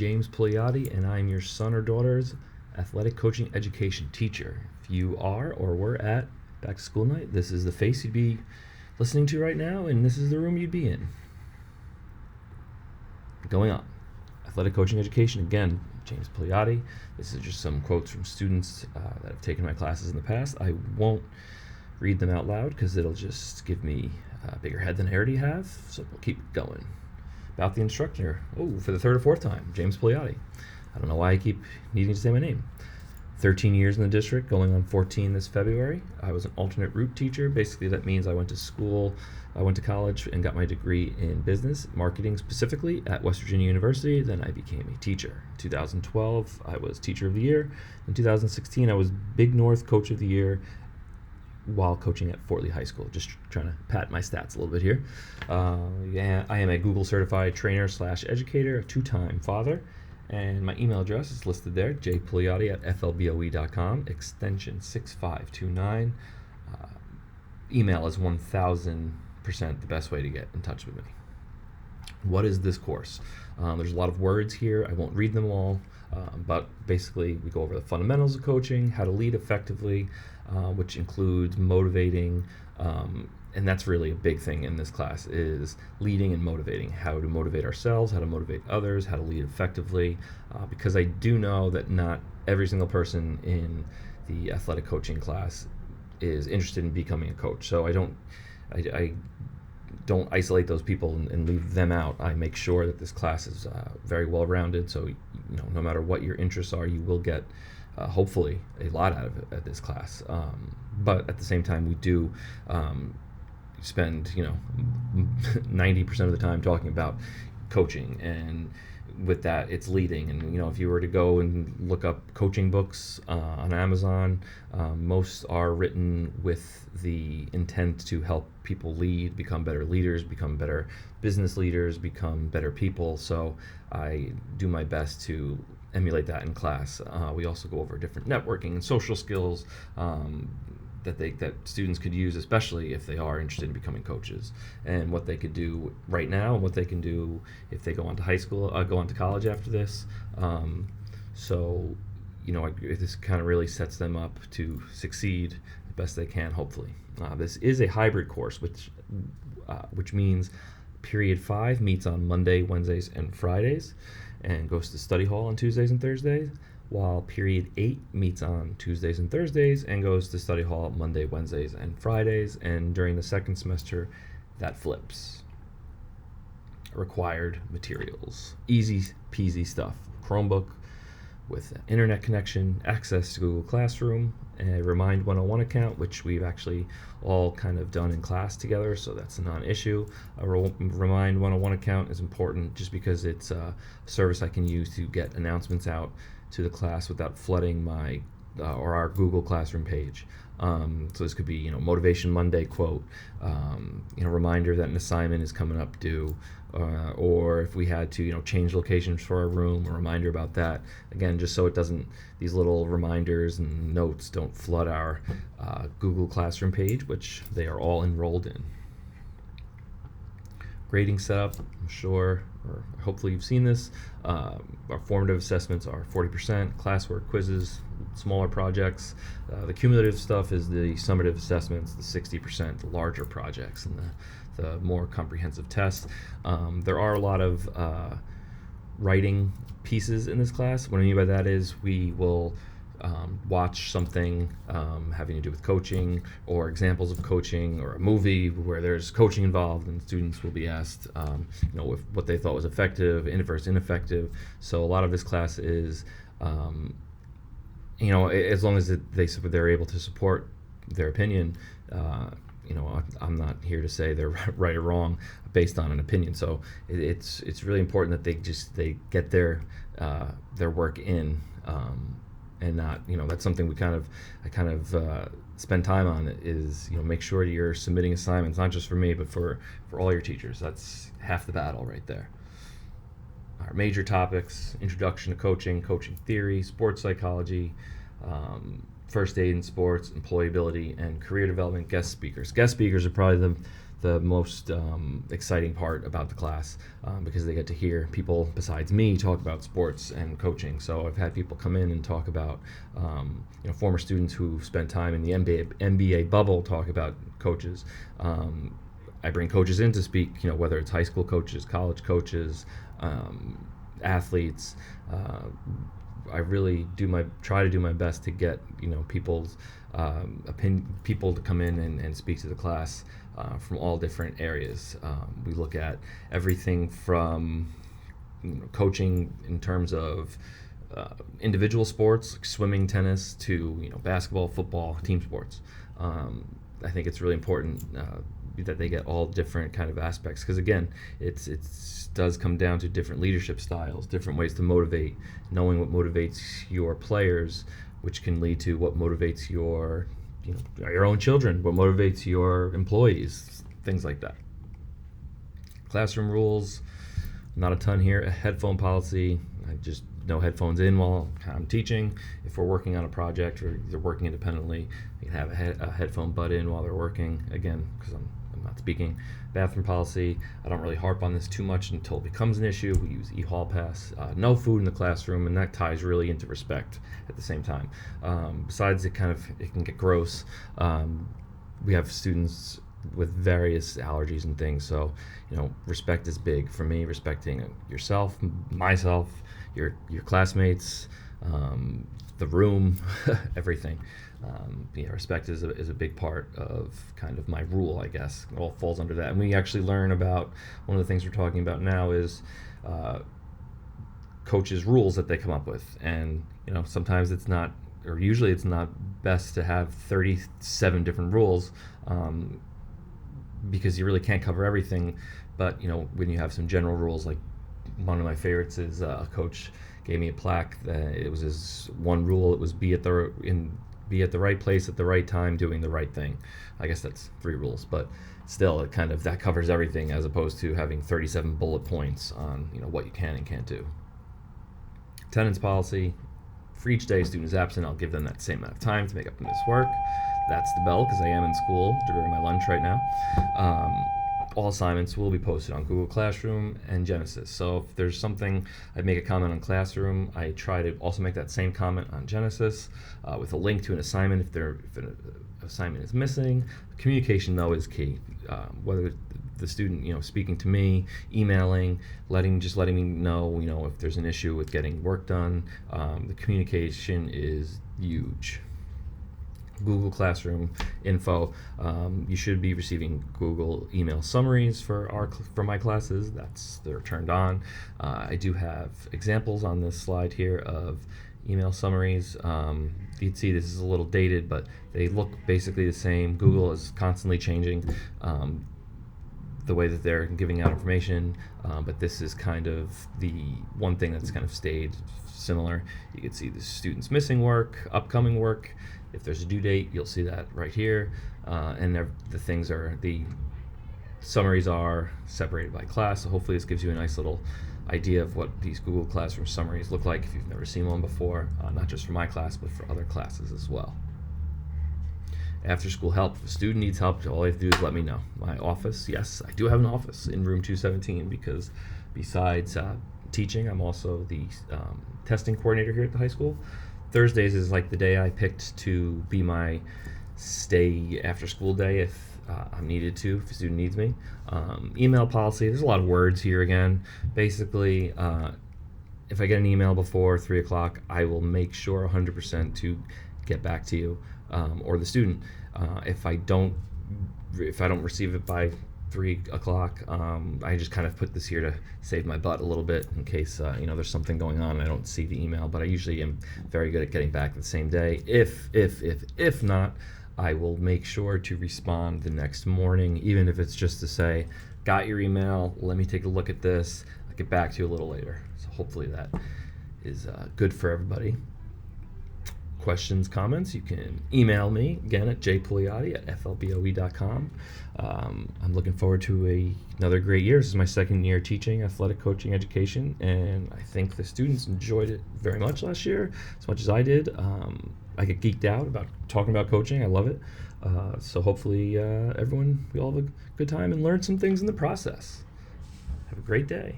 James Pliati, and I'm your son or daughter's athletic coaching education teacher. If you are or were at back to school night, this is the face you'd be listening to right now, and this is the room you'd be in. Going on. Athletic coaching education, again, James Pliati. This is just some quotes from students that have taken my classes in the past. I won't read them out loud because it'll just give me a bigger head than I already have, so we'll keep going. About the instructor, for the third or fourth time, James Pliati. I don't know why I keep needing to say my name. 13 years in the district, going on 14 this February. I was an alternate route teacher. Basically, that means I went to college and got my degree in business, marketing specifically, at West Virginia University. Then I became a teacher. In 2012, I was Teacher of the Year. In 2016, I was Big North Coach of the Year while coaching at Fort Lee High School. Just trying to pat my stats a little bit here. I am a Google certified trainer / educator, a 2-time father, and my email address is listed there, jpliati@flboe.com, extension 6529. Email is 1000% the best way to get in touch with me. What is this course? There's a lot of words here. I won't read them all, but basically we go over the fundamentals of coaching, how to lead effectively, which includes motivating, and that's really a big thing in this class, is leading and motivating, how to motivate ourselves, how to motivate others, how to lead effectively, because I do know that not every single person in the athletic coaching class is interested in becoming a coach. So I don't isolate those people and leave them out. I make sure that this class is very well-rounded, so no matter what your interests are, you will get hopefully a lot out of it at this class. But at the same time, we do spend 90% of the time talking about coaching, and with that it's leading. And if you were to go and look up coaching books on Amazon, most are written with the intent to help people lead, become better leaders, become better business leaders, become better people. So I do my best to emulate that in class. We also go over different networking and social skills that students could use, especially if they are interested in becoming coaches, and what they could do right now and what they can do if they go on to high school, go on to college after this. This kind of really sets them up to succeed the best they can, hopefully. This is a hybrid course, which means period 5 meets on Monday, Wednesdays, and Fridays, and goes to study hall on Tuesdays and Thursdays, while period 8 meets on Tuesdays and Thursdays and goes to study hall Monday, Wednesdays, and Fridays. And during the second semester, that flips. Required materials. Easy peasy stuff. Chromebook with an internet connection, access to Google Classroom, a Remind 101 account, which we've actually all kind of done in class together, so that's a non-issue. A Remind 101 account is important just because it's a service I can use to get announcements out to the class without flooding my or our Google Classroom page. So this could be, Motivation Monday quote, reminder that an assignment is coming up due, or if we had to, change locations for our room, a reminder about that. Again, just so it doesn't, these little reminders and notes don't flood our Google Classroom page, which they are all enrolled in. Grading setup, I'm sure, or hopefully you've seen this. Our formative assessments are 40%, classwork, quizzes, smaller projects. The cumulative stuff is the summative assessments, the 60%, the larger projects, and the more comprehensive tests. There are a lot of writing pieces in this class. What I mean by that is we will watch something having to do with coaching, or examples of coaching, or a movie where there's coaching involved, and students will be asked if what they thought was effective versus ineffective. So a lot of this class is as long as they're able to support their opinion. I'm not here to say they're right or wrong based on an opinion. So it's really important that they get their work in, and not, that's something I kind of spend time on, is, make sure you're submitting assignments, not just for me, but for all your teachers. That's half the battle right there. Our major topics: introduction to coaching, coaching theory, sports psychology, first aid in sports, employability, and career development. Guest speakers. Guest speakers are probably the most exciting part about the class, because they get to hear people besides me talk about sports and coaching. So I've had people come in and talk about, former students who spent time in the NBA bubble talk about coaches. I bring coaches in to speak, whether it's high school coaches, college coaches, athletes. I really try to do my best to get people's people to come in and speak to the class from all different areas. We look at everything from coaching in terms of individual sports like swimming, tennis, to basketball, football, team sports. I think it's really important that they get all different kind of aspects, because again, it does come down to different leadership styles, different ways to motivate, knowing what motivates your players, which can lead to what motivates your own children, what motivates your employees, things like that. Classroom rules, not a ton here. A headphone policy, I just no headphones in while I'm teaching. If we're working on a project or they're working independently, you can have a headphone butt in while they're working, again, because I'm not speaking. Bathroom policy, I don't really harp on this too much until it becomes an issue. We use e-hall pass. No food in the classroom, and that ties really into respect at the same time. Besides, it can get gross. We have students with various allergies and things, so respect is big for me. Respecting yourself, myself, your classmates, the room, everything. Respect is a big part of kind of my rule, I guess. It all falls under that. And we actually learn about, one of the things we're talking about now is coaches' rules that they come up with. And sometimes it's not, or usually it's not best to have 37 different rules, because you really can't cover everything. But when you have some general rules, like one of my favorites is a coach gave me a plaque that it was his one rule. It was be at the right place at the right time, doing the right thing. I guess that's 3 rules, but still, that covers everything, as opposed to having 37 bullet points on what you can and can't do. Attendance policy: for each day a student is absent, I'll give them that same amount of time to make up the missed work. That's the bell, because I am in school during my lunch right now. All assignments will be posted on Google Classroom and Genesis. So if there's something, I make a comment on Classroom, I try to also make that same comment on Genesis, with a link to an assignment if an assignment is missing. Communication, though, is key. Whether the student, speaking to me, emailing, letting me know, if there's an issue with getting work done. The communication is huge. Google Classroom info. You should be receiving Google email summaries for my classes. They're turned on. I do have examples on this slide here of email summaries. You can see this is a little dated, but they look basically the same. Google is constantly changing the way that they're giving out information, but this is kind of the one thing that's kind of stayed similar. You can see the students missing work, upcoming work. If there's a due date, you'll see that right here, and the summaries are separated by class. So hopefully this gives you a nice little idea of what these Google Classroom summaries look like if you've never seen one before, not just for my class, but for other classes as well. After school help: if a student needs help, all you have to do is let me know. My office, yes, I do have an office in room 217, because besides teaching, I'm also the testing coordinator here at the high school. Thursdays is like the day I picked to be my stay after school day if I'm needed to, if a student needs me. Email policy, there's a lot of words here again. Basically, if I get an email before 3 o'clock, I will make sure 100% to get back to you, or the student. If I don't receive it by 3 o'clock, I just kind of put this here to save my butt a little bit in case there's something going on and I don't see the email, but I usually am very good at getting back the same day. If not, I will make sure to respond the next morning, even if it's just to say, got your email, let me take a look at this, I'll get back to you a little later. So hopefully that is good for everybody. questions, comments, you can email me again at jpugliotti@flboe.com. I'm looking forward to another great year. This is my second year teaching athletic coaching education, and I think the students enjoyed it very much last year, as much as I did. I get geeked out about talking about coaching. I love it. So hopefully we all have a good time and learn some things in the process. Have a great day.